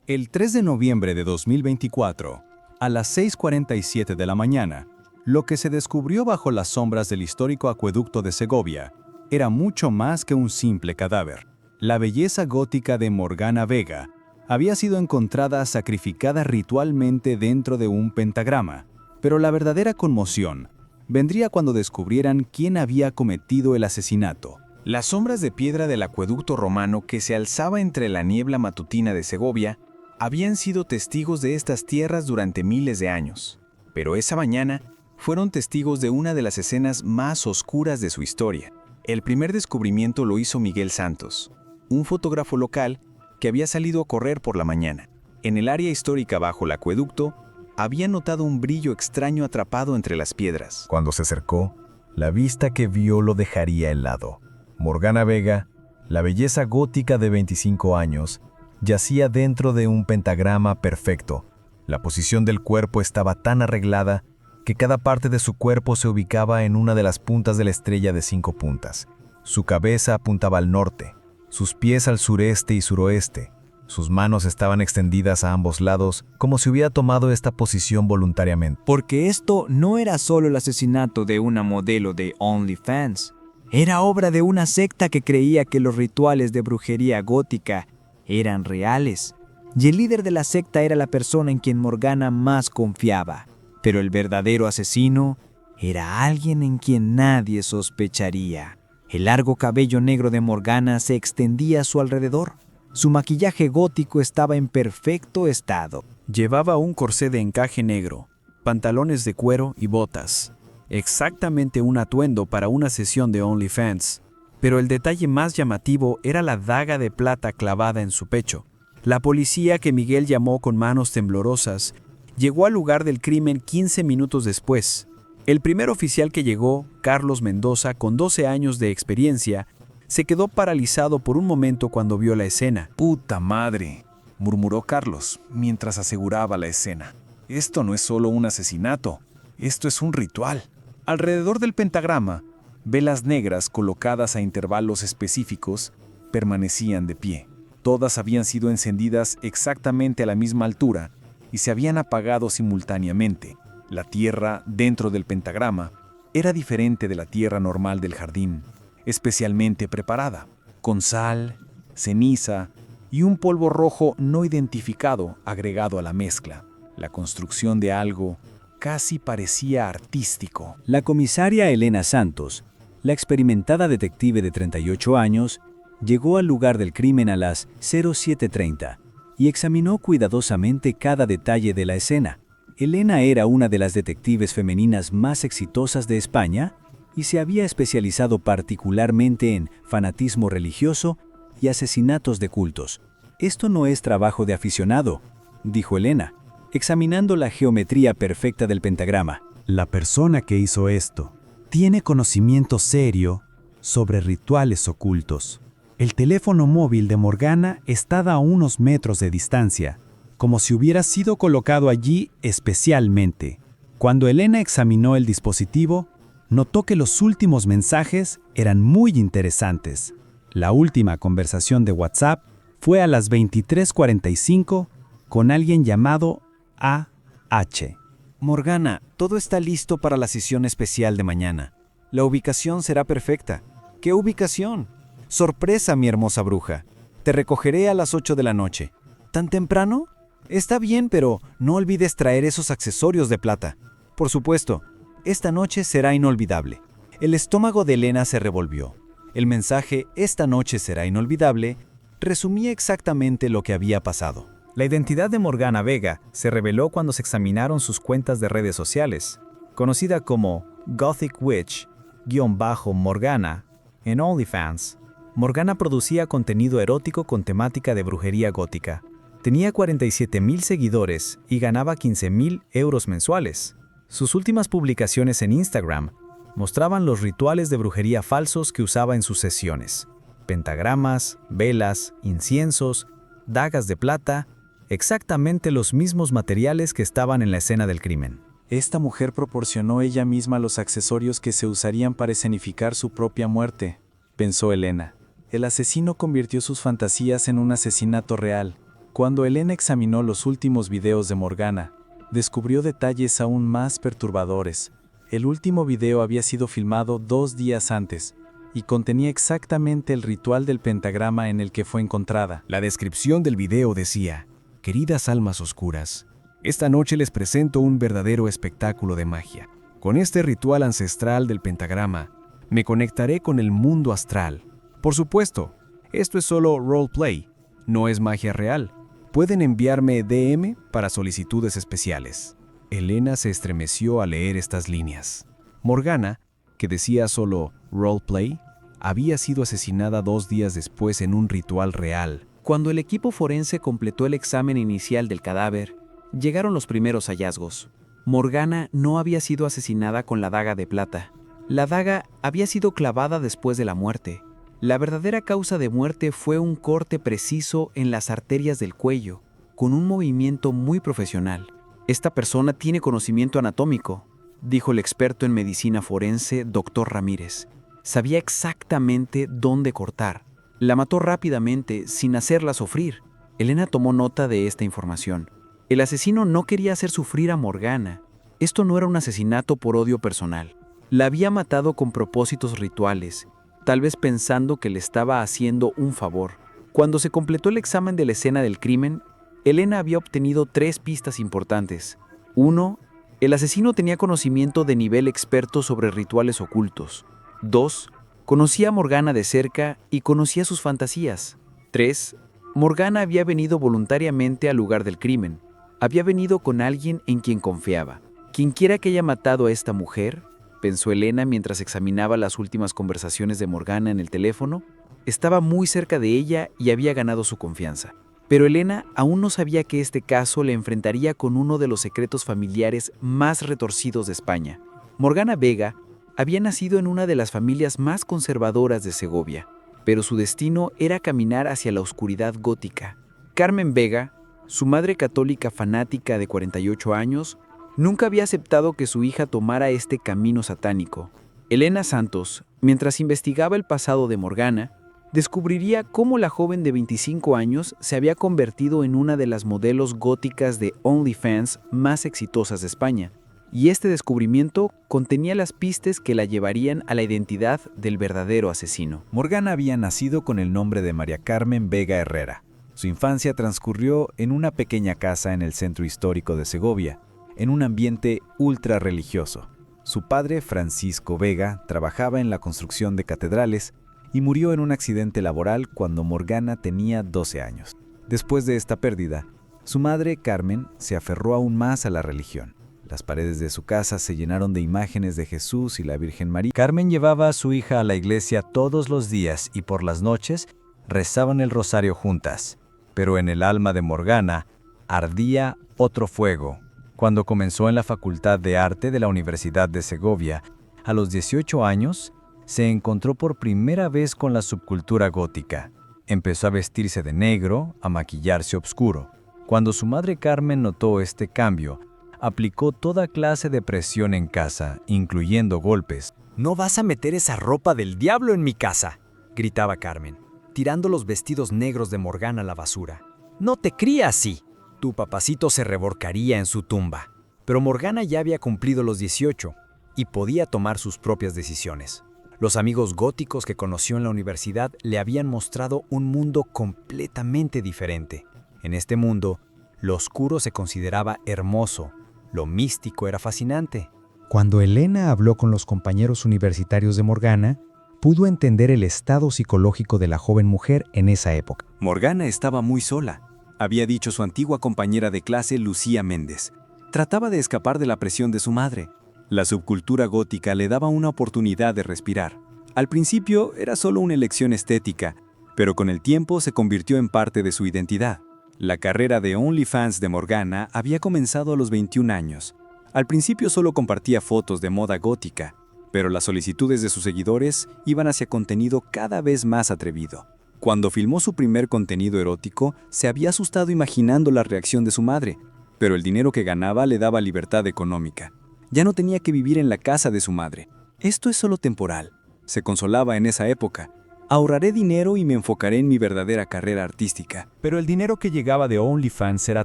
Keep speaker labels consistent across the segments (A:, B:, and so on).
A: El 3 de noviembre de 2024, a las 6:47 de la mañana, lo que se descubrió bajo las sombras del histórico acueducto de Segovia era mucho más que un simple cadáver. La belleza gótica de Morgana Vega había sido encontrada sacrificada ritualmente dentro de un pentagrama, pero la verdadera conmoción vendría cuando descubrieran quién había cometido el asesinato.
B: Las sombras de piedra del acueducto romano que se alzaba entre la niebla matutina de Segovia habían sido testigos de estas tierras durante miles de años, pero esa mañana fueron testigos de una de las escenas más oscuras de su historia. El primer descubrimiento lo hizo Miguel Santos, un fotógrafo local que había salido a correr por la mañana. En el área histórica bajo el acueducto, había notado un brillo extraño atrapado entre las piedras.
C: Cuando se acercó, la vista que vio lo dejaría helado. Morgana Vega, la belleza gótica de 25 años, yacía dentro de un pentagrama perfecto. La posición del cuerpo estaba tan arreglada que cada parte de su cuerpo se ubicaba en una de las puntas de la estrella de 5 puntas. Su cabeza apuntaba al norte, sus pies al sureste y suroeste. Sus manos estaban extendidas a ambos lados, como si hubiera tomado esta posición voluntariamente.
D: Porque esto no era solo el asesinato de una modelo de OnlyFans. Era obra de una secta que creía que los rituales de brujería gótica eran reales. Y el líder de la secta era la persona en quien Morgana más confiaba. Pero el verdadero asesino era alguien en quien nadie sospecharía. El largo cabello negro de Morgana se extendía a su alrededor. Su maquillaje gótico estaba en perfecto estado.
E: Llevaba un corsé de encaje negro, pantalones de cuero y botas. Exactamente un atuendo para una sesión de OnlyFans. Pero el detalle más llamativo era la daga de plata clavada en su pecho. La policía, que Miguel llamó con manos temblorosas, llegó al lugar del crimen 15 minutos después. El primer oficial que llegó, Carlos Mendoza, con 12 años de experiencia, se quedó paralizado por un momento cuando vio la escena.
B: «¡Puta madre!», murmuró Carlos mientras aseguraba la escena. «Esto no es solo un asesinato, esto es un ritual». Alrededor del pentagrama, velas negras colocadas a intervalos específicos permanecían de pie. Todas habían sido encendidas exactamente a la misma altura y se habían apagado simultáneamente. La tierra dentro del pentagrama era diferente de la tierra normal del jardín, especialmente preparada, con sal, ceniza y un polvo rojo no identificado agregado a la mezcla. La construcción de algo casi parecía artístico.
A: La comisaria Elena Santos, la experimentada detective de 38 años, llegó al lugar del crimen a las 07:30 y examinó cuidadosamente cada detalle de la escena. Elena era una de las detectives femeninas más exitosas de España y se había especializado particularmente en fanatismo religioso y asesinatos de cultos. «Esto no es trabajo de aficionado», dijo Elena, examinando la geometría perfecta del pentagrama.
F: La persona que hizo esto tiene conocimiento serio sobre rituales ocultos. El teléfono móvil de Morgana estaba a unos metros de distancia, como si hubiera sido colocado allí especialmente. Cuando Elena examinó el dispositivo, notó que los últimos mensajes eran muy interesantes. La última conversación de WhatsApp fue a las 23:45 con alguien llamado A.H.
D: Morgana, todo está listo para la sesión especial de mañana. La ubicación será perfecta. ¿Qué ubicación? Sorpresa, mi hermosa bruja. Te recogeré a las 8 de la noche. ¿Tan temprano? Está bien, pero no olvides traer esos accesorios de plata. Por supuesto, esta noche será inolvidable. El estómago de Elena se revolvió. El mensaje «Esta noche será inolvidable» resumía exactamente lo que había pasado.
G: La identidad de Morgana Vega se reveló cuando se examinaron sus cuentas de redes sociales. Conocida como Gothic Witch-Morgana en OnlyFans, Morgana producía contenido erótico con temática de brujería gótica. Tenía 47,000 seguidores y ganaba 15,000 euros mensuales. Sus últimas publicaciones en Instagram mostraban los rituales de brujería falsos que usaba en sus sesiones. Pentagramas, velas, inciensos, dagas de plata, exactamente los mismos materiales que estaban en la escena del crimen.
B: Esta mujer proporcionó ella misma los accesorios que se usarían para escenificar su propia muerte, pensó Elena. El asesino convirtió sus fantasías en un asesinato real.
A: Cuando Elena examinó los últimos videos de Morgana, descubrió detalles aún más perturbadores. El último video había sido filmado 2 días antes y contenía exactamente el ritual del pentagrama en el que fue encontrada.
B: La descripción del video decía: queridas almas oscuras, esta noche les presento un verdadero espectáculo de magia. Con este ritual ancestral del pentagrama, me conectaré con el mundo astral. Por supuesto, esto es solo roleplay, no es magia real. Pueden enviarme DM para solicitudes especiales. Elena se estremeció al leer estas líneas. Morgana, que decía solo roleplay, había sido asesinada 2 días después en un ritual real.
H: Cuando el equipo forense completó el examen inicial del cadáver, llegaron los primeros hallazgos. Morgana no había sido asesinada con la daga de plata. La daga había sido clavada después de la muerte. La verdadera causa de muerte fue un corte preciso en las arterias del cuello, con un movimiento muy profesional. Esta persona tiene conocimiento anatómico, dijo el experto en medicina forense, Dr. Ramírez. Sabía exactamente dónde cortar. La mató rápidamente, sin hacerla sufrir. Elena tomó nota de esta información. El asesino no quería hacer sufrir a Morgana. Esto no era un asesinato por odio personal. La había matado con propósitos rituales, tal vez pensando que le estaba haciendo un favor. Cuando se completó el examen de la escena del crimen, Elena había obtenido 3 pistas importantes. 1. El asesino tenía conocimiento de nivel experto sobre rituales ocultos. 2. Conocía a Morgana de cerca y conocía sus fantasías. 3. Morgana había venido voluntariamente al lugar del crimen. Había venido con alguien en quien confiaba. Quienquiera que haya matado a esta mujer, pensó Elena mientras examinaba las últimas conversaciones de Morgana en el teléfono, estaba muy cerca de ella y había ganado su confianza. Pero Elena aún no sabía que este caso le enfrentaría con uno de los secretos familiares más retorcidos de España. Morgana Vega había nacido en una de las familias más conservadoras de Segovia, pero su destino era caminar hacia la oscuridad gótica. Carmen Vega, su madre católica fanática de 48 años, nunca había aceptado que su hija tomara este camino satánico. Elena Santos, mientras investigaba el pasado de Morgana, descubriría cómo la joven de 25 años se había convertido en una de las modelos góticas de OnlyFans más exitosas de España, y este descubrimiento contenía las pistas que la llevarían a la identidad del verdadero asesino.
A: Morgana había nacido con el nombre de María Carmen Vega Herrera. Su infancia transcurrió en una pequeña casa en el centro histórico de Segovia, en un ambiente ultra religioso. Su padre, Francisco Vega, trabajaba en la construcción de catedrales y murió en un accidente laboral cuando Morgana tenía 12 años. Después de esta pérdida, su madre, Carmen, se aferró aún más a la religión. Las paredes de su casa se llenaron de imágenes de Jesús y la Virgen María. Carmen llevaba a su hija a la iglesia todos los días y por las noches rezaban el rosario juntas. Pero en el alma de Morgana ardía otro fuego. Cuando comenzó en la Facultad de Arte de la Universidad de Segovia, a los 18 años, se encontró por primera vez con la subcultura gótica. Empezó a vestirse de negro, a maquillarse oscuro. Cuando su madre Carmen notó este cambio, aplicó toda clase de presión en casa, incluyendo golpes.
I: «No vas a meter esa ropa del diablo en mi casa», gritaba Carmen, tirando los vestidos negros de Morgana a la basura. «No te cría así. Tu papacito se revolcaría en su tumba». Pero Morgana ya había cumplido los 18 y podía tomar sus propias decisiones. Los amigos góticos que conoció en la universidad le habían mostrado un mundo completamente diferente. En este mundo, lo oscuro se consideraba hermoso, lo místico era fascinante.
F: Cuando Elena habló con los compañeros universitarios de Morgana, pudo entender el estado psicológico de la joven mujer en esa época.
A: Morgana estaba muy sola, había dicho su antigua compañera de clase Lucía Méndez. Trataba de escapar de la presión de su madre. La subcultura gótica le daba una oportunidad de respirar. Al principio era solo una elección estética, pero con el tiempo se convirtió en parte de su identidad. La carrera de OnlyFans de Morgana había comenzado a los 21 años. Al principio solo compartía fotos de moda gótica, pero las solicitudes de sus seguidores iban hacia contenido cada vez más atrevido. Cuando filmó su primer contenido erótico, se había asustado imaginando la reacción de su madre, pero el dinero que ganaba le daba libertad económica. Ya no tenía que vivir en la casa de su madre. Esto es solo temporal, se consolaba en esa época. Ahorraré dinero y me enfocaré en mi verdadera carrera artística.
E: Pero el dinero que llegaba de OnlyFans era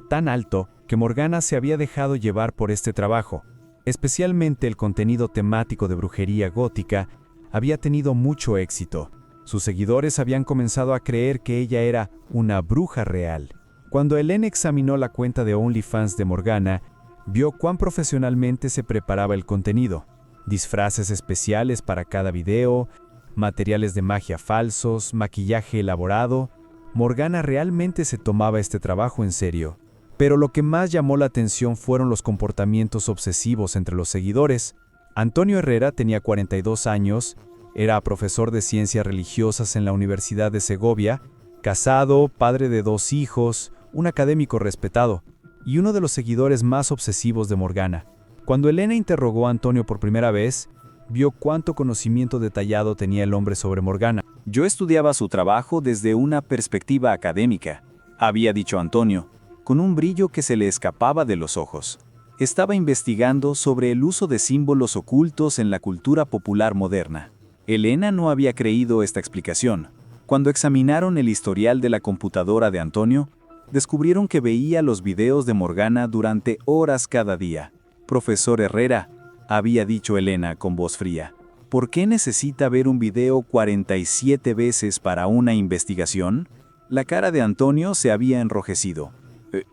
E: tan alto que Morgana se había dejado llevar por este trabajo. Especialmente el contenido temático de brujería gótica había tenido mucho éxito. Sus seguidores habían comenzado a creer que ella era una bruja real. Cuando Elena examinó la cuenta de OnlyFans de Morgana, vio cuán profesionalmente se preparaba el contenido. Disfraces especiales para cada video, materiales de magia falsos, maquillaje elaborado. Morgana realmente se tomaba este trabajo en serio. Pero lo que más llamó la atención fueron los comportamientos obsesivos entre los seguidores. Antonio Herrera tenía 42 años, era profesor de ciencias religiosas en la Universidad de Segovia, casado, padre de 2 hijos, un académico respetado, y uno de los seguidores más obsesivos de Morgana. Cuando Elena interrogó a Antonio por primera vez, vio cuánto conocimiento detallado tenía el hombre sobre Morgana.
A: Yo estudiaba su trabajo desde una perspectiva académica, había dicho Antonio, con un brillo que se le escapaba de los ojos. Estaba investigando sobre el uso de símbolos ocultos en la cultura popular moderna. Elena no había creído esta explicación. Cuando examinaron el historial de la computadora de Antonio, descubrieron que veía los videos de Morgana durante horas cada día. Profesor Herrera, había dicho Elena con voz fría, ¿por qué necesita ver un video 47 veces para una investigación? La cara de Antonio se había enrojecido.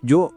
A: Yo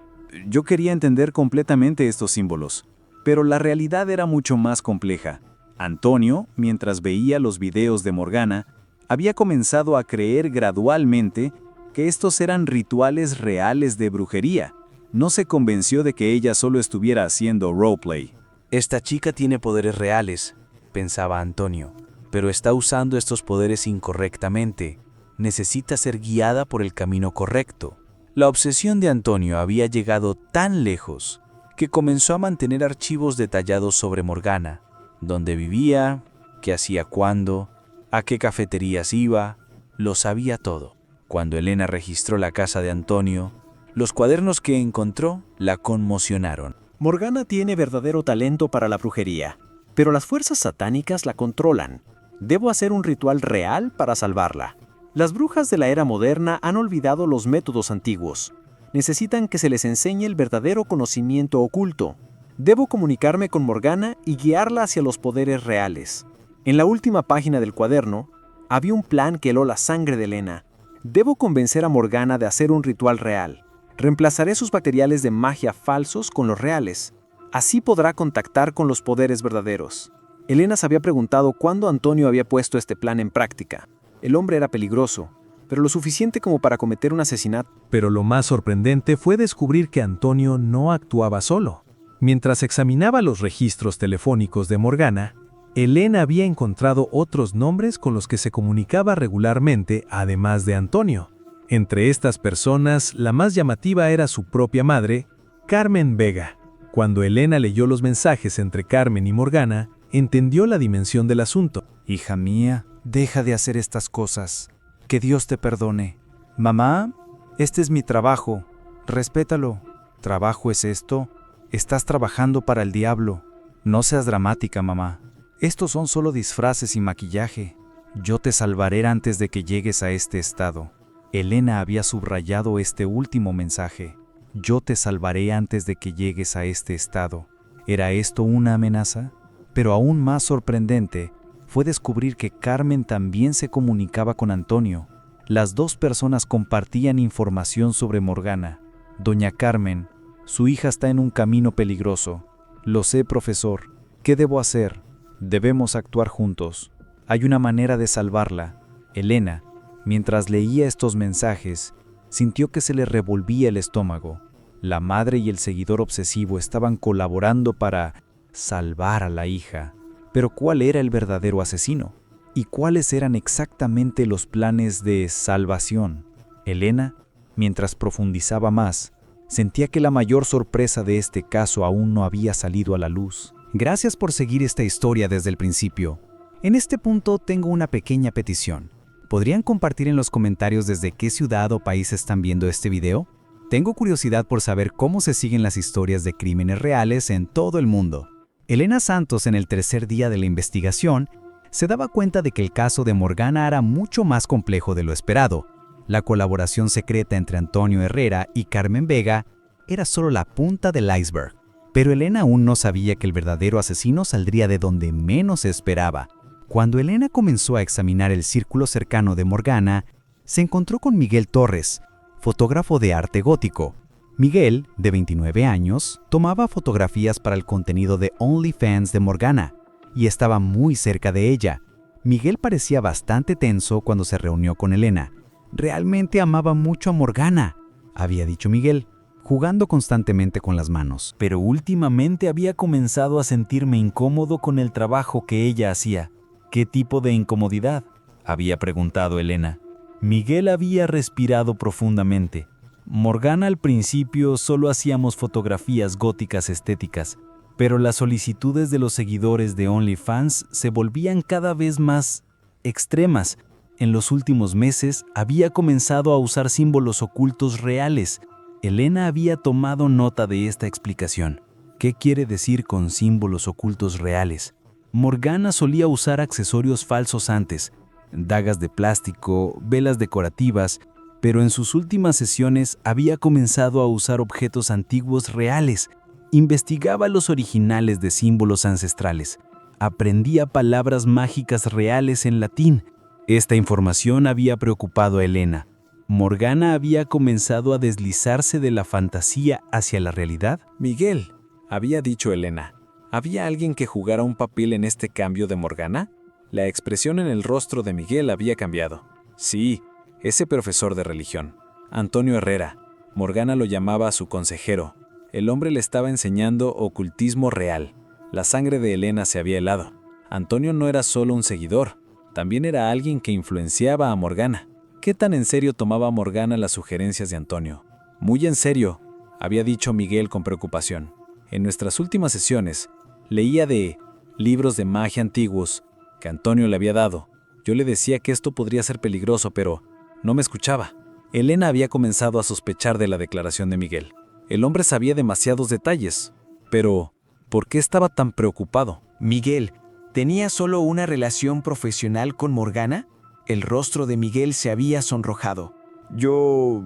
A: quería entender completamente estos símbolos, pero la realidad era mucho más compleja. Antonio, mientras veía los videos de Morgana, había comenzado a creer gradualmente que estos eran rituales reales de brujería. No se convenció de que ella solo estuviera haciendo roleplay.
J: Esta chica tiene poderes reales, pensaba Antonio, pero está usando estos poderes incorrectamente. Necesita ser guiada por el camino correcto. La obsesión de Antonio había llegado tan lejos que comenzó a mantener archivos detallados sobre Morgana, dónde vivía, qué hacía cuándo, a qué cafeterías iba, lo sabía todo. Cuando Elena registró la casa de Antonio, los cuadernos que encontró la conmocionaron.
K: Morgana tiene verdadero talento para la brujería, pero las fuerzas satánicas la controlan. Debo hacer un ritual real para salvarla. Las brujas de la era moderna han olvidado los métodos antiguos. Necesitan que se les enseñe el verdadero conocimiento oculto. Debo comunicarme con Morgana y guiarla hacia los poderes reales. En la última página del cuaderno, había un plan que heló la sangre de Elena. Debo convencer a Morgana de hacer un ritual real. Reemplazaré sus materiales de magia falsos con los reales. Así podrá contactar con los poderes verdaderos. Elena se había preguntado cuándo Antonio había puesto este plan en práctica. El hombre era peligroso, pero lo suficiente como para cometer un asesinato.
F: Pero lo más sorprendente fue descubrir que Antonio no actuaba solo. Mientras examinaba los registros telefónicos de Morgana, Elena había encontrado otros nombres con los que se comunicaba regularmente, además de Antonio. Entre estas personas, la más llamativa era su propia madre, Carmen Vega. Cuando Elena leyó los mensajes entre Carmen y Morgana, entendió la dimensión del asunto.
J: Hija mía, deja de hacer estas cosas. Que Dios te perdone. Mamá, este es mi trabajo. Respétalo. ¿Trabajo es esto? Estás trabajando para el diablo. No seas dramática, mamá. Estos son solo disfraces y maquillaje. Yo te salvaré antes de que llegues a este estado. Elena había subrayado este último mensaje. Yo te salvaré antes de que llegues a este estado. ¿Era esto una amenaza? Pero aún más sorprendente fue descubrir que Carmen también se comunicaba con Antonio. Las dos personas compartían información sobre Morgana. Doña Carmen, su hija está en un camino peligroso. Lo sé, profesor. ¿Qué debo hacer? Debemos actuar juntos. Hay una manera de salvarla. Elena, mientras leía estos mensajes, sintió que se le revolvía el estómago. La madre y el seguidor obsesivo estaban colaborando para salvar a la hija. Pero ¿cuál era el verdadero asesino? ¿Y cuáles eran exactamente los planes de salvación? Elena, mientras profundizaba más, sentía que la mayor sorpresa de este caso aún no había salido a la luz.
G: Gracias por seguir esta historia desde el principio. En este punto tengo una pequeña petición. ¿Podrían compartir en los comentarios desde qué ciudad o país están viendo este video? Tengo curiosidad por saber cómo se siguen las historias de crímenes reales en todo el mundo. Elena Santos, en el tercer día de la investigación, se daba cuenta de que el caso de Morgana era mucho más complejo de lo esperado. La colaboración secreta entre Antonio Herrera y Carmen Vega era solo la punta del iceberg. Pero Elena aún no sabía que el verdadero asesino saldría de donde menos se esperaba. Cuando Elena comenzó a examinar el círculo cercano de Morgana, se encontró con Miguel Torres, fotógrafo de arte gótico. Miguel, de 29 años, tomaba fotografías para el contenido de OnlyFans de Morgana y estaba muy cerca de ella. Miguel parecía bastante tenso cuando se reunió con Elena. Realmente amaba mucho a Morgana, había dicho Miguel, jugando constantemente con las manos.
A: Pero últimamente había comenzado a sentirme incómodo con el trabajo que ella hacía. ¿Qué tipo de incomodidad?, había preguntado Elena. Miguel había respirado profundamente. Morgana al principio solo hacíamos fotografías góticas estéticas, pero las solicitudes de los seguidores de OnlyFans se volvían cada vez más extremas. En los últimos meses había comenzado a usar símbolos ocultos reales. Elena había tomado nota de esta explicación. ¿Qué quiere decir con símbolos ocultos reales? Morgana solía usar accesorios falsos antes, dagas de plástico, velas decorativas, pero en sus últimas sesiones había comenzado a usar objetos antiguos reales. Investigaba los originales de símbolos ancestrales. Aprendía palabras mágicas reales en latín. Esta información había preocupado a Elena. ¿Morgana había comenzado a deslizarse de la fantasía hacia la realidad?
B: Miguel, había dicho Elena, ¿había alguien que jugara un papel en este cambio de Morgana? La expresión en el rostro de Miguel había cambiado. Sí, ese profesor de religión, Antonio Herrera. Morgana lo llamaba su consejero. El hombre le estaba enseñando ocultismo real. La sangre de Elena se había helado. Antonio no era solo un seguidor, también era alguien que influenciaba a Morgana. ¿Qué tan en serio tomaba Morgana las sugerencias de Antonio? Muy en serio, había dicho Miguel con preocupación. En nuestras últimas sesiones, leía de libros de magia antiguos que Antonio le había dado. Yo le decía que esto podría ser peligroso, pero no me escuchaba. Elena había comenzado a sospechar de la declaración de Miguel. El hombre sabía demasiados detalles, pero ¿por qué estaba tan preocupado?
L: Miguel, ¿tenía solo una relación profesional con Morgana? El rostro de Miguel se había sonrojado. Yo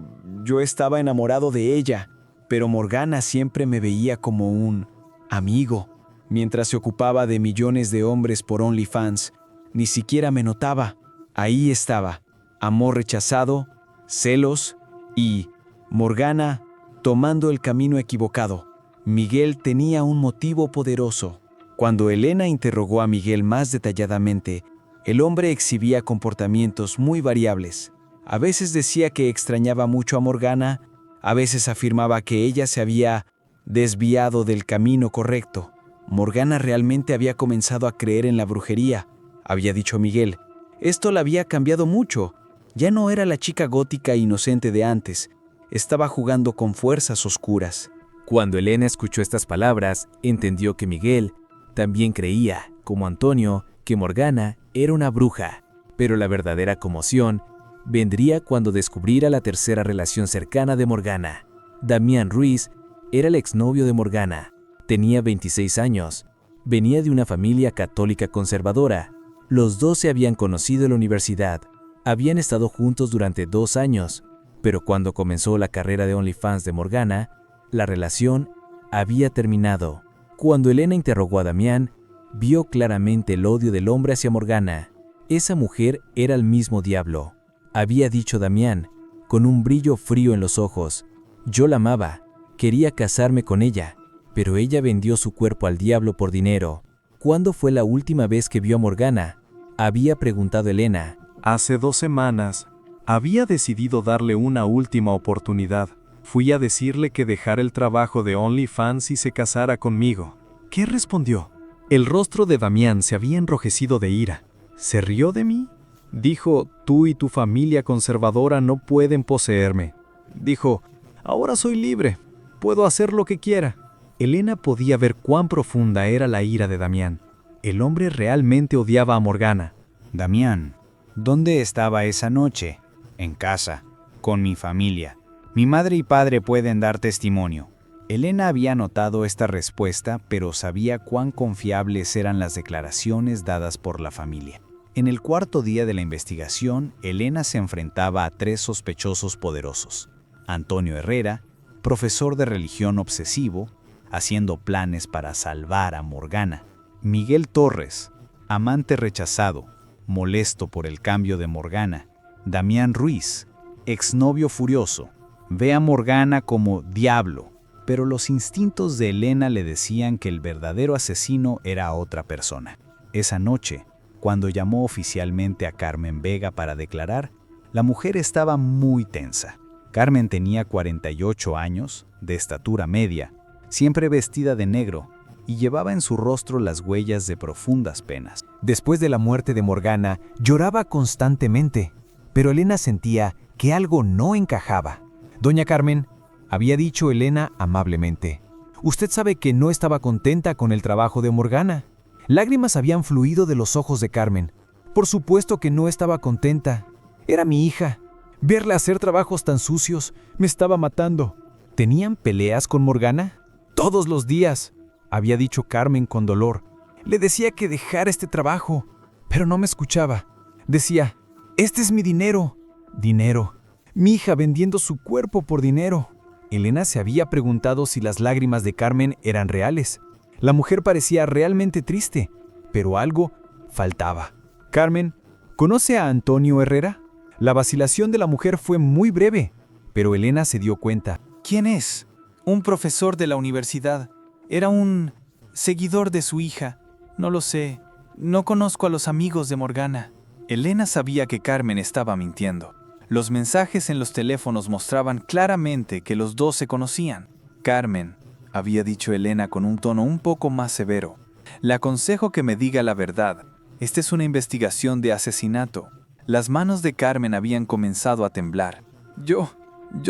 L: estaba enamorado de ella, pero Morgana siempre me veía como un amigo. Mientras se ocupaba de millones de hombres por OnlyFans, ni siquiera me notaba. Ahí estaba, amor rechazado, celos y Morgana tomando el camino equivocado. Miguel tenía un motivo poderoso. Cuando Elena interrogó a Miguel más detalladamente, el hombre exhibía comportamientos muy variables. A veces decía que extrañaba mucho a Morgana, a veces afirmaba que ella se había desviado del camino correcto. Morgana realmente había comenzado a creer en la brujería, había dicho Miguel. Esto la había cambiado mucho. Ya no era la chica gótica e inocente de antes. Estaba jugando con fuerzas oscuras.
A: Cuando Elena escuchó estas palabras, entendió que Miguel también creía, como Antonio, que Morgana era una bruja. Pero la verdadera conmoción vendría cuando descubriera la tercera relación cercana de Morgana. Damián Ruiz era el exnovio de Morgana. Tenía 26 años. Venía de una familia católica conservadora. Los dos se habían conocido en la universidad. Habían estado juntos durante 2 años. Pero cuando comenzó la carrera de OnlyFans de Morgana, la relación había terminado. Cuando Elena interrogó a Damián, vio claramente el odio del hombre hacia Morgana. Esa mujer era el mismo diablo. Había dicho Damián, con un brillo frío en los ojos. Yo la amaba, quería casarme con ella, pero ella vendió su cuerpo al diablo por dinero. ¿Cuándo fue la última vez que vio a Morgana?, había preguntado Elena.
J: Hace 2 semanas. Había decidido darle una última oportunidad. Fui a decirle que dejara el trabajo de OnlyFans y se casara conmigo. ¿Qué respondió? El rostro de Damián se había enrojecido de ira. ¿Se rió de mí? Dijo, tú y tu familia conservadora no pueden poseerme. Dijo, ahora soy libre, puedo hacer lo que quiera. Elena podía ver cuán profunda era la ira de Damián. El hombre realmente odiaba a Morgana.
D: Damián, ¿dónde estaba esa noche? En casa, con mi familia. Mi madre y padre pueden dar testimonio.
A: Elena había notado esta respuesta, pero sabía cuán confiables eran las declaraciones dadas por la familia. En el cuarto día de la investigación, Elena se enfrentaba a 3 sospechosos poderosos. Antonio Herrera, profesor de religión obsesivo, haciendo planes para salvar a Morgana. Miguel Torres, amante rechazado, molesto por el cambio de Morgana. Damián Ruiz, exnovio furioso, ve a Morgana como diablo, pero los instintos de Elena le decían que el verdadero asesino era otra persona. Esa noche, cuando llamó oficialmente a Carmen Vega para declarar, la mujer estaba muy tensa. Carmen tenía 48 años, de estatura media, siempre vestida de negro, y llevaba en su rostro las huellas de profundas penas.
I: Después de la muerte de Morgana, lloraba constantemente, pero Elena sentía que algo no encajaba. Doña Carmen, había dicho Elena amablemente, usted sabe que no estaba contenta con el trabajo de Morgana. Lágrimas habían fluido de los ojos de Carmen. Por supuesto que no estaba contenta. Era mi hija. Verla hacer trabajos tan sucios me estaba matando. ¿Tenían peleas con Morgana? Todos los días, había dicho Carmen con dolor. Le decía que dejara este trabajo, pero no me escuchaba. Decía, este es mi dinero. Dinero. Mi hija vendiendo su cuerpo por dinero. Elena se había preguntado si las lágrimas de Carmen eran reales. La mujer parecía realmente triste, pero algo faltaba. Carmen, ¿conoce a Antonio Herrera? La vacilación de la mujer fue muy breve, pero Elena se dio cuenta.
D: ¿Quién es? Un profesor de la universidad. Era un seguidor de su hija. No lo sé. No conozco a los amigos de Morgana. Elena sabía que Carmen estaba mintiendo. Los mensajes en los teléfonos mostraban claramente que los dos se conocían. Carmen, había dicho Elena con un tono un poco más severo. Le aconsejo que me diga la verdad. Esta es una investigación de asesinato. Las manos de Carmen habían comenzado a temblar. Yo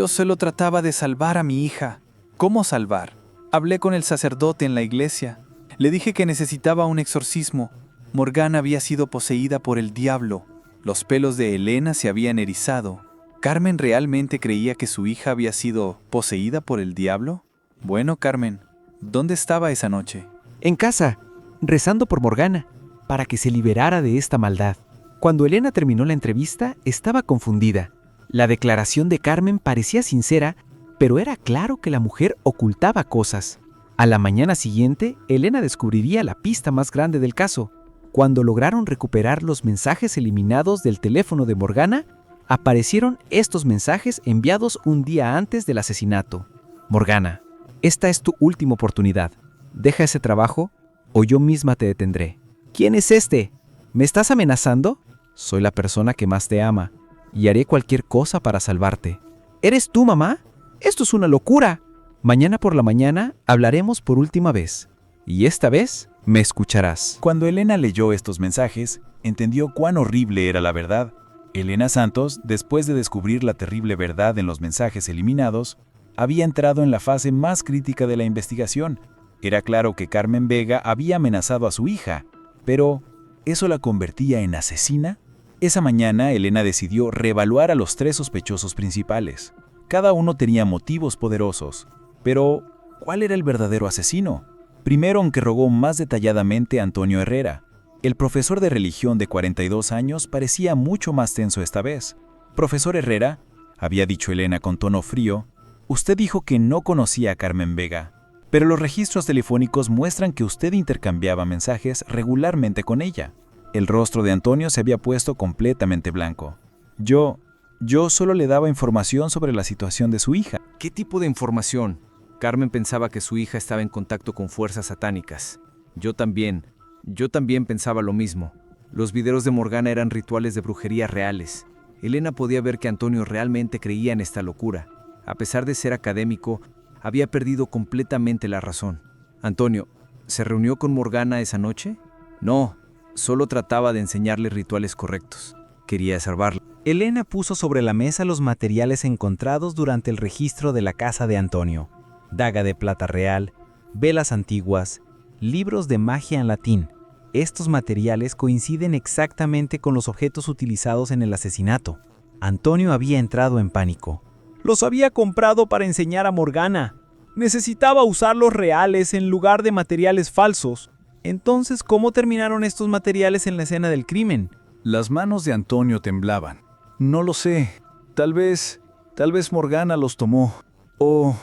D: solo trataba de salvar a mi hija. ¿Cómo salvar? Hablé con el sacerdote en la iglesia. Le dije que necesitaba un exorcismo. Morgana había sido poseída por el diablo. Los pelos de Elena se habían erizado. ¿Carmen realmente creía que su hija había sido poseída por el diablo? Bueno, Carmen, ¿dónde estaba esa noche?
H: En casa, rezando por Morgana, para que se liberara de esta maldad. Cuando Elena terminó la entrevista, estaba confundida. La declaración de Carmen parecía sincera, pero era claro que la mujer ocultaba cosas. A la mañana siguiente, Elena descubriría la pista más grande del caso. Cuando lograron recuperar los mensajes eliminados del teléfono de Morgana, aparecieron estos mensajes enviados un día antes del asesinato. Morgana, esta es tu última oportunidad. Deja ese trabajo o yo misma te detendré. ¿Quién es este? ¿Me estás amenazando? Soy la persona que más te ama y haré cualquier cosa para salvarte. ¿Eres tú, mamá? Esto es una locura. Mañana por la mañana hablaremos por última vez. Y esta vez me escucharás.
A: Cuando Elena leyó estos mensajes, entendió cuán horrible era la verdad. Elena Santos, después de descubrir la terrible verdad en los mensajes eliminados, había entrado en la fase más crítica de la investigación. Era claro que Carmen Vega había amenazado a su hija, pero ¿eso la convertía en asesina? Esa mañana, Elena decidió reevaluar a los 3 sospechosos principales. Cada uno tenía motivos poderosos, pero ¿cuál era el verdadero asesino? Primero interrogó más detalladamente a Antonio Herrera. El profesor de religión de 42 años parecía mucho más tenso esta vez. Profesor Herrera, había dicho Elena con tono frío, usted dijo que no conocía a Carmen Vega, pero los registros telefónicos muestran que usted intercambiaba mensajes regularmente con ella. El rostro de Antonio se había puesto completamente blanco. Yo solo le daba información sobre la situación de su hija.
K: ¿Qué tipo de información? Carmen pensaba que su hija estaba en contacto con fuerzas satánicas. Yo también pensaba lo mismo. Los videos de Morgana eran rituales de brujería reales. Elena podía ver que Antonio realmente creía en esta locura. A pesar de ser académico, había perdido completamente la razón. Antonio, ¿se reunió con Morgana esa noche? No, solo trataba de enseñarle rituales correctos. Quería salvarla.
F: Elena puso sobre la mesa los materiales encontrados durante el registro de la casa de Antonio. Daga de plata real, velas antiguas, libros de magia en latín. Estos materiales coinciden exactamente con los objetos utilizados en el asesinato. Antonio había entrado en pánico. ¡Los había comprado para enseñar a Morgana!
E: Necesitaba usar los reales en lugar de materiales falsos. Entonces, ¿cómo terminaron estos materiales en la escena del crimen?
A: Las manos de Antonio temblaban. No lo sé. Tal vez Morgana los tomó. ¿O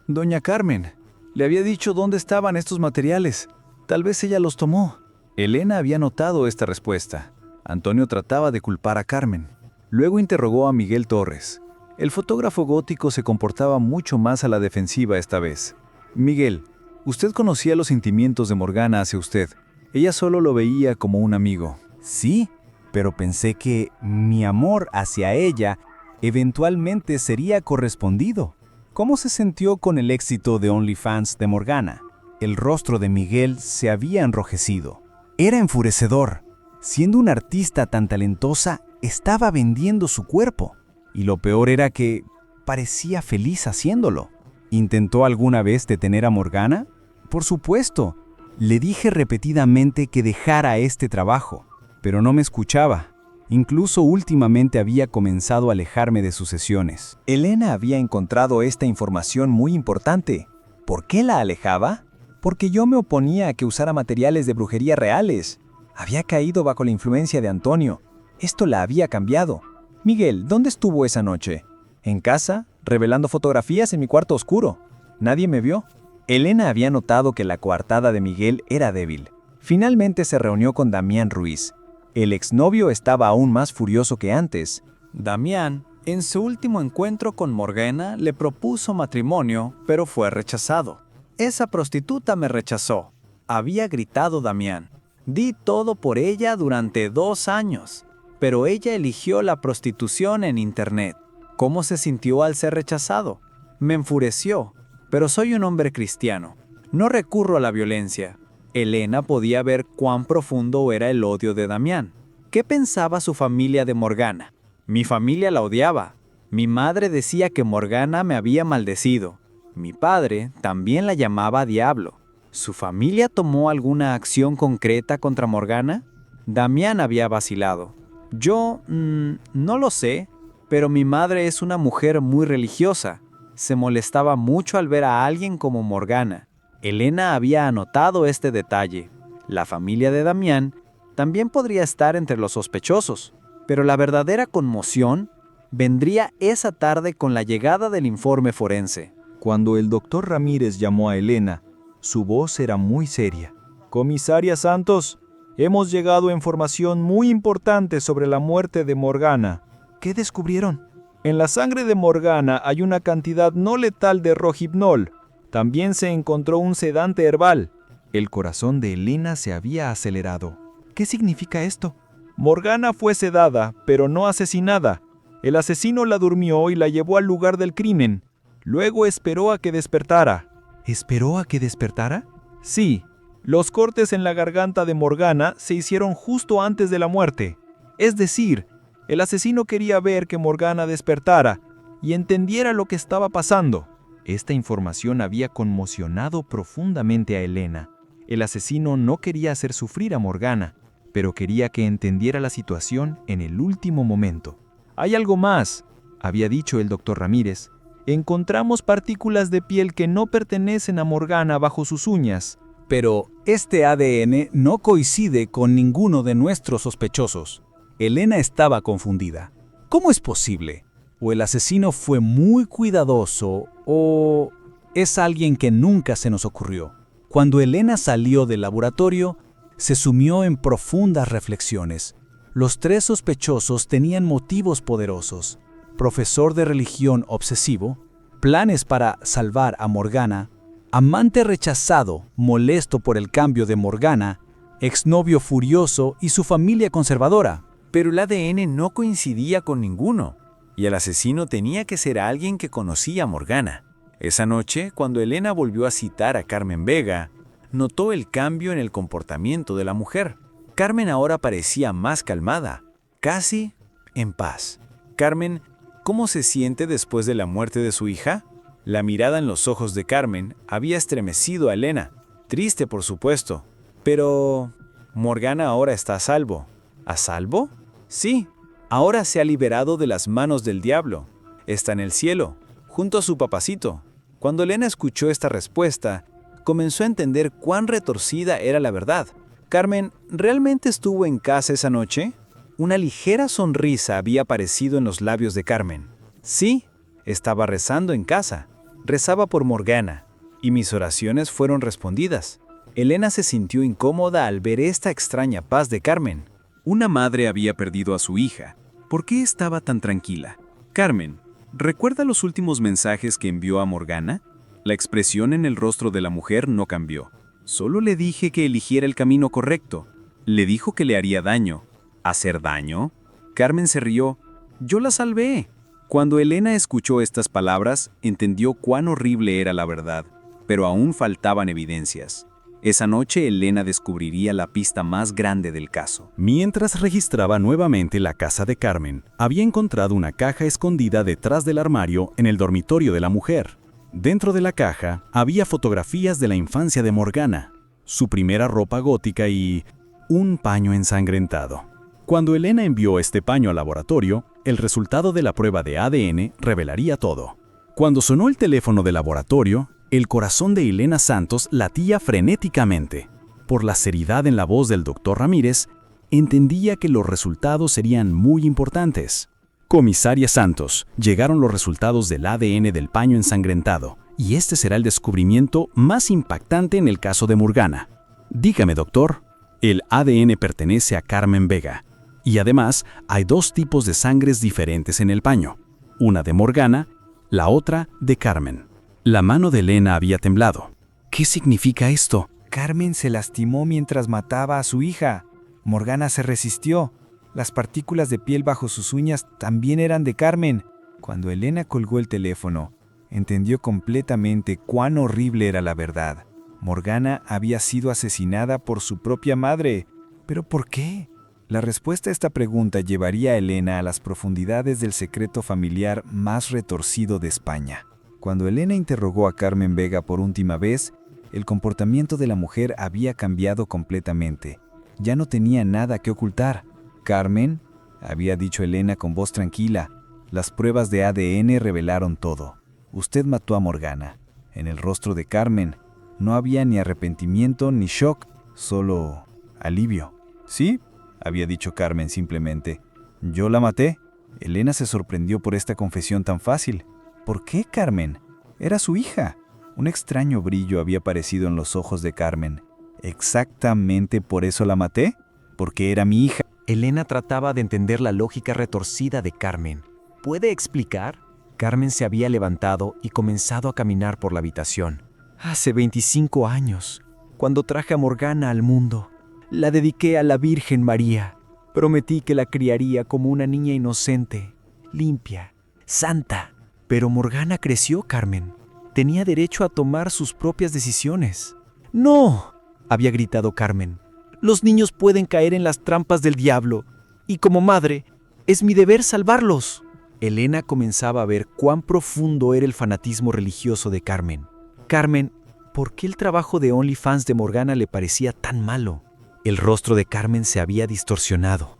A: Doña Carmen le había dicho dónde estaban estos materiales. Tal vez ella los tomó. Elena había notado esta respuesta. Antonio trataba de culpar a Carmen. Luego interrogó a Miguel Torres. El fotógrafo gótico se comportaba mucho más a la defensiva esta vez. Miguel, usted conocía los sentimientos de Morgana hacia usted. Ella solo lo veía como un amigo.
F: Sí, pero pensé que mi amor hacia ella eventualmente sería correspondido. ¿Cómo se sintió con el éxito de OnlyFans de Morgana? El rostro de Miguel se había enrojecido. Era enfurecedor. Siendo una artista tan talentosa, estaba vendiendo su cuerpo. Y lo peor era que parecía feliz haciéndolo. ¿Intentó alguna vez detener a Morgana? Por supuesto. Le dije repetidamente que dejara este trabajo, pero no me escuchaba. Incluso últimamente había comenzado a alejarme de sus sesiones.
K: Elena había encontrado esta información muy importante. ¿Por qué la alejaba? Porque yo me oponía a que usara materiales de brujería reales. Había caído bajo la influencia de Antonio. Esto la había cambiado. Miguel, ¿dónde estuvo esa noche? ¿En casa? ¿Revelando fotografías en mi cuarto oscuro? Nadie me vio. Elena había notado que la coartada de Miguel era débil. Finalmente se reunió con Damián Ruiz. El exnovio estaba aún más furioso que antes.
G: Damián, en su último encuentro con Morgana, le propuso matrimonio, pero fue rechazado. Esa prostituta me rechazó, había gritado Damián. Di todo por ella durante 2 años, pero ella eligió la prostitución en internet. ¿Cómo se sintió al ser rechazado? Me enfureció, pero soy un hombre cristiano. No recurro a la violencia. Elena podía ver cuán profundo era el odio de Damián. ¿Qué pensaba su familia de Morgana? Mi familia la odiaba. Mi madre decía que Morgana me había maldecido. Mi padre también la llamaba diablo. ¿Su familia tomó alguna acción concreta contra Morgana? Damián había vacilado. Yo, no lo sé, pero mi madre es una mujer muy religiosa. Se molestaba mucho al ver a alguien como Morgana. Elena había anotado este detalle. La familia de Damián también podría estar entre los sospechosos, pero la verdadera conmoción vendría esa tarde con la llegada del informe forense.
C: Cuando el doctor Ramírez llamó a Elena, su voz era muy seria.
J: Comisaria Santos, hemos llegado a información muy importante sobre la muerte de Morgana.
C: ¿Qué descubrieron?
J: En la sangre de Morgana hay una cantidad no letal de rohypnol. También se encontró un sedante herbal.
C: El corazón de Elena se había acelerado. ¿Qué significa esto?
J: Morgana fue sedada, pero no asesinada. El asesino la durmió y la llevó al lugar del crimen. Luego esperó a que despertara.
C: ¿Esperó a que despertara?
J: Sí. Los cortes en la garganta de Morgana se hicieron justo antes de la muerte. Es decir, el asesino quería ver que Morgana despertara y entendiera lo que estaba pasando. Esta información había conmocionado profundamente a Elena. El asesino no quería hacer sufrir a Morgana, pero quería que entendiera la situación en el último momento. Hay algo más, había dicho el doctor Ramírez. Encontramos partículas de piel que no pertenecen a Morgana bajo sus uñas.
A: Pero este ADN no coincide con ninguno de nuestros sospechosos. Elena estaba confundida. ¿Cómo es posible? ¿O el asesino fue muy cuidadoso o es alguien que nunca se nos ocurrió? Cuando Elena salió del laboratorio, se sumió en profundas reflexiones. Los 3 sospechosos tenían motivos poderosos. Profesor de religión obsesivo, planes para salvar a Morgana, amante rechazado, molesto por el cambio de Morgana, exnovio furioso y su familia conservadora.
G: Pero el ADN no coincidía con ninguno, y el asesino tenía que ser alguien que conocía a Morgana. Esa noche, cuando Elena volvió a citar a Carmen Vega, notó el cambio en el comportamiento de la mujer. Carmen ahora parecía más calmada, casi en paz. Carmen, ¿cómo se siente después de la muerte de su hija? La mirada en los ojos de Carmen había estremecido a Elena. Triste, por supuesto. Pero Morgana ahora está a salvo. ¿A salvo? Sí, ahora se ha liberado de las manos del diablo. Está en el cielo, junto a su papacito.
A: Cuando Elena escuchó esta respuesta, comenzó a entender cuán retorcida era la verdad. Carmen, ¿realmente estuvo en casa esa noche? Una ligera sonrisa había aparecido en los labios de Carmen. Sí, estaba rezando en casa. Rezaba por Morgana, y mis oraciones fueron respondidas. Elena se sintió incómoda al ver esta extraña paz de Carmen.
B: Una madre había perdido a su hija. ¿Por qué estaba tan tranquila? Carmen, ¿recuerda los últimos mensajes que envió a Morgana? La expresión en el rostro de la mujer no cambió. Solo le dije que eligiera el camino correcto. Le dijo que le haría daño. ¿Hacer daño? Carmen se rió. Yo la salvé. Cuando Elena escuchó estas palabras, entendió cuán horrible era la verdad, pero aún faltaban evidencias. Esa noche Elena descubriría la pista más grande del caso.
F: Mientras registraba nuevamente la casa de Carmen, había encontrado una caja escondida detrás del armario en el dormitorio de la mujer. Dentro de la caja había fotografías de la infancia de Morgana, su primera ropa gótica y un paño ensangrentado. Cuando Elena envió este paño al laboratorio, el resultado de la prueba de ADN revelaría todo. Cuando sonó el teléfono del laboratorio, el corazón de Elena Santos latía frenéticamente. Por la seriedad en la voz del doctor Ramírez, entendía que los resultados serían muy importantes. Comisaria Santos, llegaron los resultados del ADN del paño ensangrentado, y este será el descubrimiento más impactante en el caso de Morgana. Dígame, doctor, el ADN pertenece a Carmen Vega, y además hay dos tipos de sangres diferentes en el paño, una de Morgana, la otra de Carmen. La mano de Elena había temblado. ¿Qué significa esto?
D: Carmen se lastimó mientras mataba a su hija. Morgana se resistió. Las partículas de piel bajo sus uñas también eran de Carmen. Cuando Elena colgó el teléfono, entendió completamente cuán horrible era la verdad. Morgana había sido asesinada por su propia madre. ¿Pero por qué? La respuesta a esta pregunta llevaría a Elena a las profundidades del secreto familiar más retorcido de España. Cuando Elena interrogó a Carmen Vega por última vez, el comportamiento de la mujer había cambiado completamente. Ya no tenía nada que ocultar. Carmen, había dicho Elena con voz tranquila, las pruebas de ADN revelaron todo. Usted mató a Morgana. En el rostro de Carmen no había ni arrepentimiento ni shock, solo alivio. Sí, había dicho Carmen simplemente. ¿Yo la maté? Elena se sorprendió por esta confesión tan fácil. ¿Por qué, Carmen? Era su hija. Un extraño brillo había aparecido en los ojos de Carmen. ¿Exactamente por eso la maté? Porque era mi hija.
K: Elena trataba de entender la lógica retorcida de Carmen. ¿Puede explicar? Carmen se había levantado y comenzado a caminar por la habitación. Hace 25 años, cuando traje a Morgana al mundo, la dediqué a la Virgen María. Prometí que la criaría como una niña inocente, limpia, santa. Pero Morgana creció, Carmen. Tenía derecho a tomar sus propias decisiones. ¡No!, había gritado Carmen. Los niños pueden caer en las trampas del diablo, y como madre, es mi deber salvarlos. Elena comenzaba a ver cuán profundo era el fanatismo religioso de Carmen. Carmen, ¿por qué el trabajo de OnlyFans de Morgana le parecía tan malo? El rostro de Carmen se había distorsionado.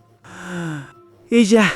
K: Ella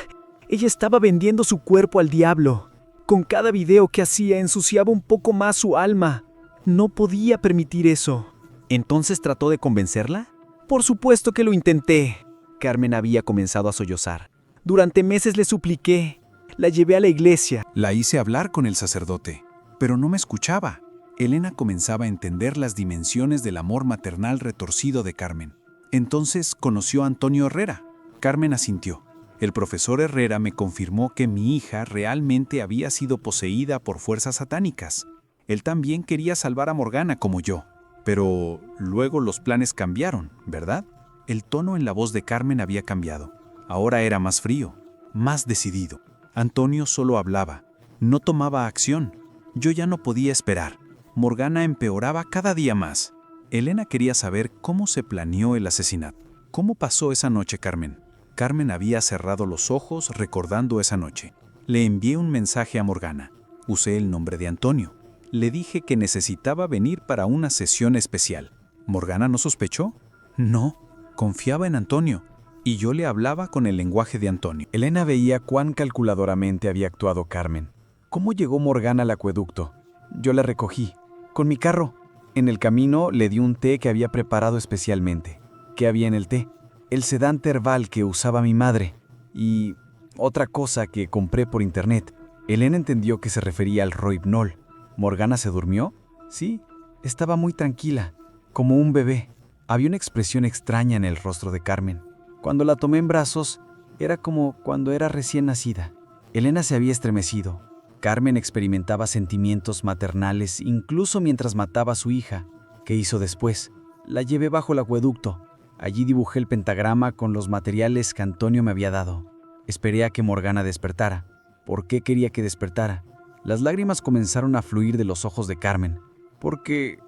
K: estaba vendiendo su cuerpo al diablo. Con cada video que hacía ensuciaba un poco más su alma. No podía permitir eso. ¿Entonces trató de convencerla? Por supuesto que lo intenté. Carmen había comenzado a sollozar. Durante meses le supliqué. La llevé a la iglesia.
B: La hice hablar con el sacerdote, pero no me escuchaba. Elena comenzaba a entender las dimensiones del amor maternal retorcido de Carmen. Entonces conoció a Antonio Herrera. Carmen asintió. El profesor Herrera me confirmó que mi hija realmente había sido poseída por fuerzas satánicas. Él también quería salvar a Morgana como yo. Pero luego los planes cambiaron, ¿verdad? El tono en la voz de Carmen había cambiado. Ahora era más frío, más decidido. Antonio solo hablaba, no tomaba acción. Yo ya no podía esperar. Morgana empeoraba cada día más. Elena quería saber cómo se planeó el asesinato. ¿Cómo pasó esa noche, Carmen? Carmen había cerrado los ojos recordando esa noche. Le envié un mensaje a Morgana. Usé el nombre de Antonio. Le dije que necesitaba venir para una sesión especial. ¿Morgana no sospechó? No, confiaba en Antonio, y yo le hablaba con el lenguaje de Antonio.
C: Elena veía cuán calculadoramente había actuado Carmen. ¿Cómo llegó Morgana al acueducto?
J: Yo la recogí, con mi carro. En el camino le di un té que había preparado especialmente. ¿Qué había en el té? El sedante herbal que usaba mi madre. Y otra cosa que compré por internet. Elena entendió que se refería al Rohypnol. ¿Morgana se durmió? Sí, estaba muy tranquila, como un bebé. Había una expresión extraña en el rostro de Carmen. Cuando la tomé en brazos, era como cuando era recién nacida. Elena se había estremecido. Carmen experimentaba sentimientos maternales incluso mientras mataba a su hija. ¿Qué hizo después? La llevé bajo el acueducto. Allí dibujé el pentagrama con los materiales que Antonio me había dado. Esperé a que Morgana despertara. ¿Por qué quería que despertara? Las lágrimas comenzaron a fluir de los ojos de Carmen. Porque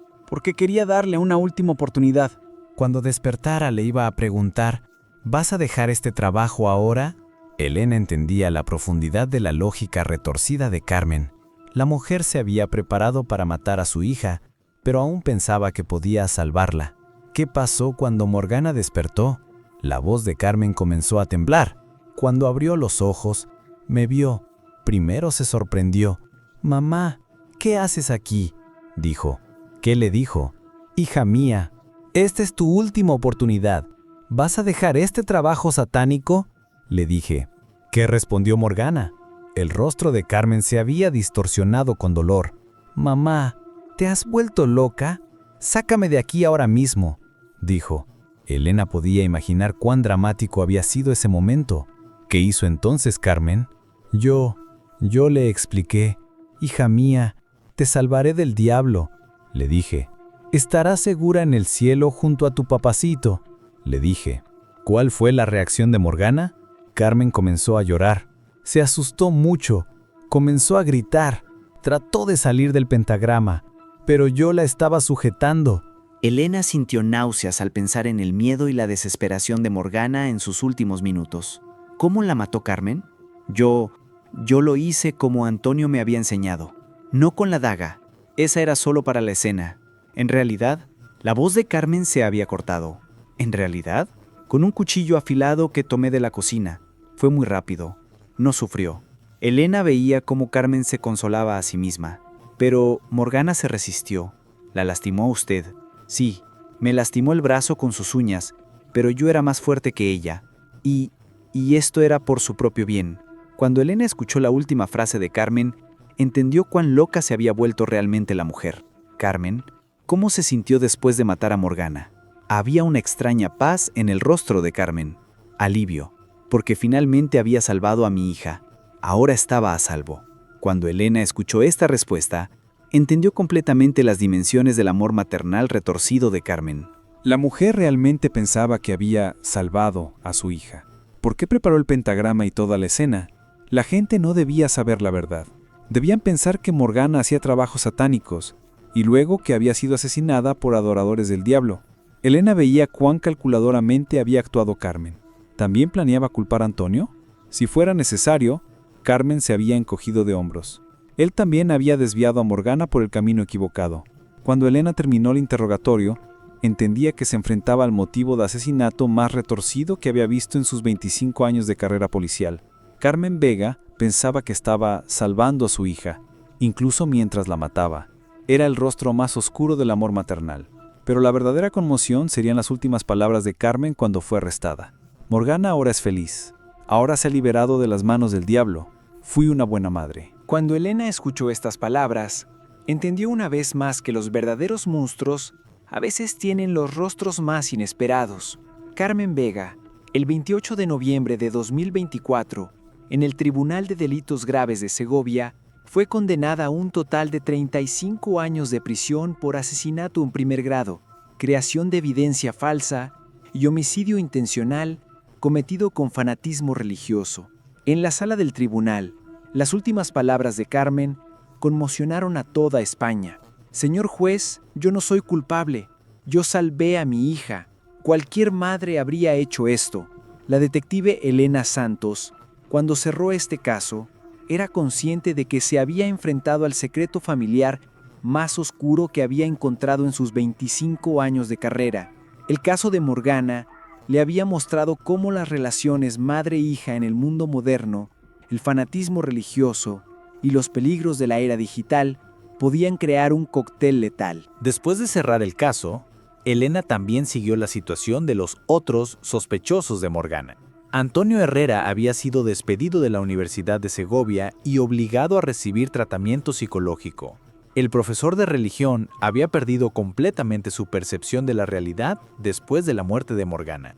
J: quería darle una última oportunidad.
G: Cuando despertara le iba a preguntar, ¿vas a dejar este trabajo ahora? Elena entendía la profundidad de la lógica retorcida de Carmen. La mujer se había preparado para matar a su hija, pero aún pensaba que podía salvarla. ¿Qué pasó cuando Morgana despertó? La voz de Carmen comenzó a temblar. Cuando abrió los ojos, me vio. Primero se sorprendió. «Mamá, ¿qué haces aquí?», dijo. ¿Qué le dijo? «Hija mía, esta es tu última oportunidad. ¿Vas a dejar este trabajo satánico?», le dije. ¿Qué respondió Morgana? El rostro de Carmen se había distorsionado con dolor. «Mamá, ¿te has vuelto loca? Sácame de aquí ahora mismo», dijo. Elena podía imaginar cuán dramático había sido ese momento. ¿Qué hizo entonces Carmen? Yo le expliqué. «Hija mía, te salvaré del diablo», le dije. «Estarás segura en el cielo junto a tu papacito», le dije. ¿Cuál fue la reacción de Morgana? Carmen comenzó a llorar. Se asustó mucho. Comenzó a gritar. Trató de salir del pentagrama, pero yo la estaba sujetando.
D: Elena sintió náuseas al pensar en el miedo y la desesperación de Morgana en sus últimos minutos. ¿Cómo la mató Carmen? Yo lo hice como Antonio me había enseñado. No con la daga. Esa era solo para la escena. En realidad, la voz de Carmen se había cortado. ¿En realidad? Con un cuchillo afilado que tomé de la cocina. Fue muy rápido. No sufrió. Elena veía cómo Carmen se consolaba a sí misma. Pero Morgana se resistió. ¿La lastimó a usted? Sí, me lastimó el brazo con sus uñas, pero yo era más fuerte que ella. Y esto era por su propio bien. Cuando Elena escuchó la última frase de Carmen, entendió cuán loca se había vuelto realmente la mujer. Carmen, ¿cómo se sintió después de matar a Morgana? Había una extraña paz en el rostro de Carmen. Alivio, porque finalmente había salvado a mi hija. Ahora estaba a salvo. Cuando Elena escuchó esta respuesta, entendió completamente las dimensiones del amor maternal retorcido de Carmen.
J: La mujer realmente pensaba que había salvado a su hija. ¿Por qué preparó el pentagrama y toda la escena? La gente no debía saber la verdad. Debían pensar que Morgana hacía trabajos satánicos, y luego que había sido asesinada por adoradores del diablo. Elena veía cuán calculadoramente había actuado Carmen. ¿También planeaba culpar a Antonio? Si fuera necesario, Carmen se había encogido de hombros. Él también había desviado a Morgana por el camino equivocado. Cuando Elena terminó el interrogatorio, entendía que se enfrentaba al motivo de asesinato más retorcido que había visto en sus 25 años de carrera policial. Carmen Vega pensaba que estaba salvando a su hija, incluso mientras la mataba. Era el rostro más oscuro del amor maternal. Pero la verdadera conmoción serían las últimas palabras de Carmen cuando fue arrestada. Morgana ahora es feliz. Ahora se ha liberado de las manos del diablo. Fui una buena madre.
L: Cuando Elena escuchó estas palabras, entendió una vez más que los verdaderos monstruos a veces tienen los rostros más inesperados. Carmen Vega, el 28 de noviembre de 2024, en el Tribunal de Delitos Graves de Segovia, fue condenada a un total de 35 años de prisión por asesinato en primer grado, creación de evidencia falsa y homicidio intencional cometido con fanatismo religioso. En la sala del tribunal, las últimas palabras de Carmen conmocionaron a toda España. «Señor juez, yo no soy culpable. Yo salvé a mi hija. Cualquier madre habría hecho esto». La detective Elena Santos, cuando cerró este caso, era consciente de que se había enfrentado al secreto familiar más oscuro que había encontrado en sus 25 años de carrera. El caso de Morgana le había mostrado cómo las relaciones madre-hija en el mundo moderno, el fanatismo religioso y los peligros de la era digital
D: podían crear un cóctel letal.
G: Después de cerrar el caso, Elena también siguió la situación de los otros sospechosos de Morgana. Antonio Herrera había sido despedido de la Universidad de Segovia y obligado a recibir tratamiento psicológico. El profesor de religión había perdido completamente su percepción de la realidad después de la muerte de Morgana.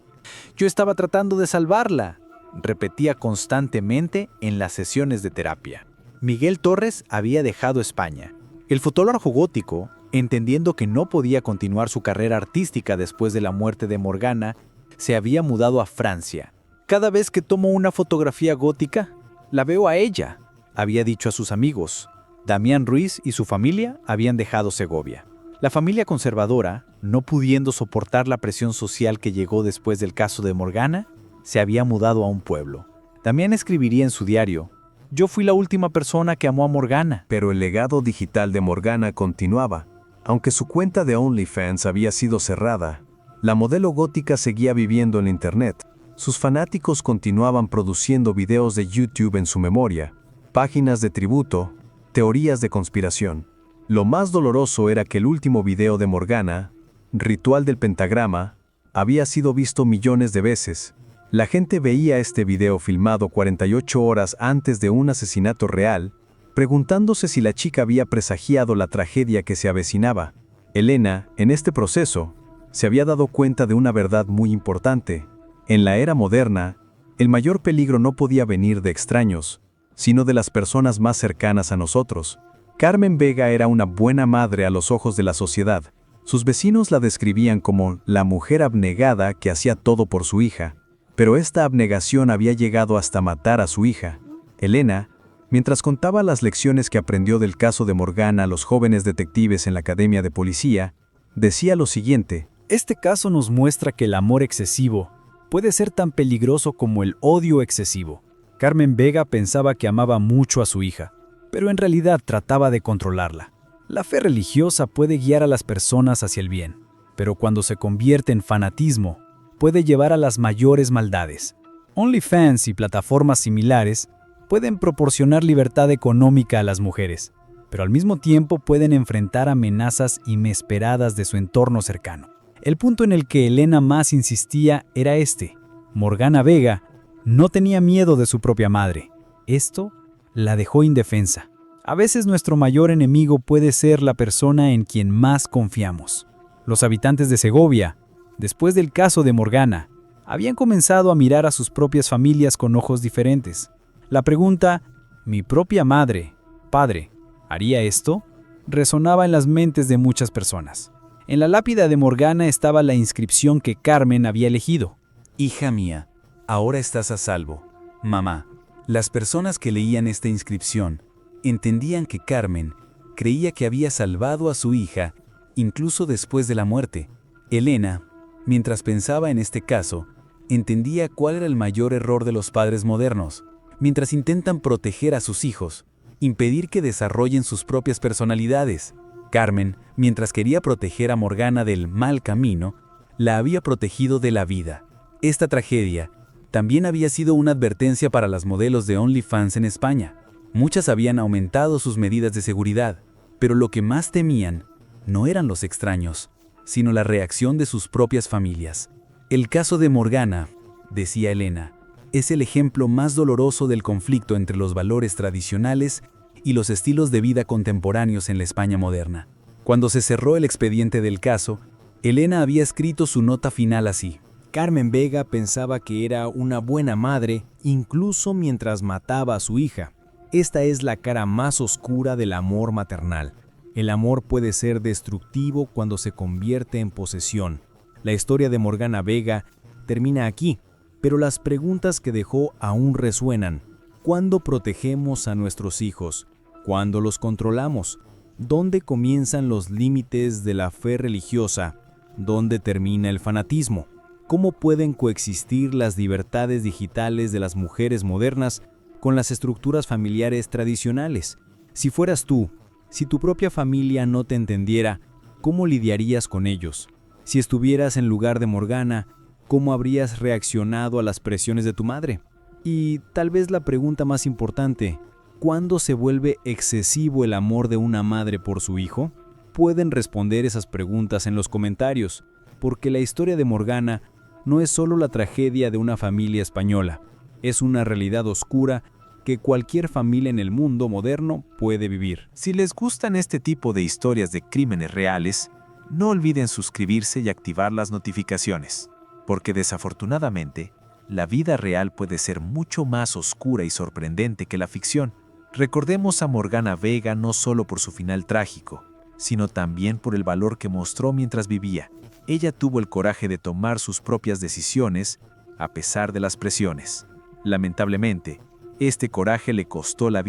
G: Yo estaba tratando de salvarla, repetía constantemente en las sesiones de terapia. Miguel Torres había dejado España. El fotógrafo gótico, entendiendo que no podía continuar su carrera artística después de la muerte de Morgana, se había mudado a Francia. Cada vez que tomo una fotografía gótica, la veo a ella, había dicho a sus amigos. Damián Ruiz y su familia habían dejado Segovia. La familia conservadora, no pudiendo soportar la presión social que llegó después del caso de Morgana, se había mudado a un pueblo. Damián escribiría en su diario: «Yo fui la última persona que amó a Morgana».
C: Pero el legado digital de Morgana continuaba. Aunque su cuenta de OnlyFans había sido cerrada, la modelo gótica seguía viviendo en Internet. Sus fanáticos continuaban produciendo videos de YouTube en su memoria, páginas de tributo, teorías de conspiración. Lo más doloroso era que el último video de Morgana, Ritual del Pentagrama, había sido visto millones de veces. La gente veía este video filmado 48 horas antes de un asesinato real, preguntándose si la chica había presagiado la tragedia que se avecinaba. Elena, en este proceso, se había dado cuenta de una verdad muy importante. En la era moderna, el mayor peligro no podía venir de extraños, sino de las personas más cercanas a nosotros. Carmen Vega era una buena madre a los ojos de la sociedad. Sus vecinos la describían como la mujer abnegada que hacía todo por su hija. Pero esta abnegación había llegado hasta matar a su hija. Elena, mientras contaba las lecciones que aprendió del caso de Morgana a los jóvenes detectives en la Academia de Policía, decía lo siguiente:
G: Este caso nos muestra que el amor excesivo puede ser tan peligroso como el odio excesivo. Carmen Vega pensaba que amaba mucho a su hija, pero en realidad trataba de controlarla. La fe religiosa puede guiar a las personas hacia el bien, pero cuando se convierte en fanatismo, puede llevar a las mayores maldades. OnlyFans y plataformas similares pueden proporcionar libertad económica a las mujeres, pero al mismo tiempo pueden enfrentar amenazas inesperadas de su entorno cercano. El punto en el que Elena más insistía era este: Morgana Vega no tenía miedo de su propia madre. Esto la dejó indefensa. A veces nuestro mayor enemigo puede ser la persona en quien más confiamos. Los habitantes de Segovia, después del caso de Morgana, habían comenzado a mirar a sus propias familias con ojos diferentes. La pregunta, ¿mi propia madre, padre, haría esto?, resonaba en las mentes de muchas personas. En la lápida de Morgana estaba la inscripción que Carmen había elegido:
A: Hija mía, ahora estás a salvo. Mamá. Las personas que leían esta inscripción entendían que Carmen creía que había salvado a su hija, incluso después de la muerte. Elena, mientras pensaba en este caso, entendía cuál era el mayor error de los padres modernos. Mientras intentan proteger a sus hijos, impedir que desarrollen sus propias personalidades, Carmen, mientras quería proteger a Morgana del mal camino, la había protegido de la vida. Esta tragedia también había sido una advertencia para las modelos de OnlyFans en España. Muchas habían aumentado sus medidas de seguridad, pero lo que más temían no eran los extraños, sino la reacción de sus propias familias. El caso de Morgana, decía Elena, es el ejemplo más doloroso del conflicto entre los valores tradicionales y los estilos de vida contemporáneos en la España moderna. Cuando se cerró el expediente del caso, Elena había escrito su nota final así:
M: Carmen Vega pensaba que era una buena madre, incluso mientras mataba a su hija. Esta es la cara más oscura del amor maternal. El amor puede ser destructivo cuando se convierte en posesión. La historia de Morgana Vega termina aquí, pero las preguntas que dejó aún resuenan. ¿Cuándo protegemos a nuestros hijos? ¿Cuándo los controlamos? ¿Dónde comienzan los límites de la fe religiosa? ¿Dónde termina el fanatismo? ¿Cómo pueden coexistir las libertades digitales de las mujeres modernas con las estructuras familiares tradicionales? Si fueras tú, si tu propia familia no te entendiera, ¿cómo lidiarías con ellos? Si estuvieras en lugar de Morgana, ¿cómo habrías reaccionado a las presiones de tu madre? Y tal vez la pregunta más importante, ¿Cuándo se vuelve excesivo el amor de una madre por su hijo? Pueden responder esas preguntas en los comentarios, porque la historia de Morgana no es solo la tragedia de una familia española, es una realidad oscura que cualquier familia en el mundo moderno puede vivir.
A: Si les gustan este tipo de historias de crímenes reales, no olviden suscribirse y activar las notificaciones, porque desafortunadamente, la vida real puede ser mucho más oscura y sorprendente que la ficción. Recordemos a Morgana Vega no solo por su final trágico, sino también por el valor que mostró mientras vivía. Ella tuvo el coraje de tomar sus propias decisiones a pesar de las presiones. Lamentablemente, este coraje le costó la vida.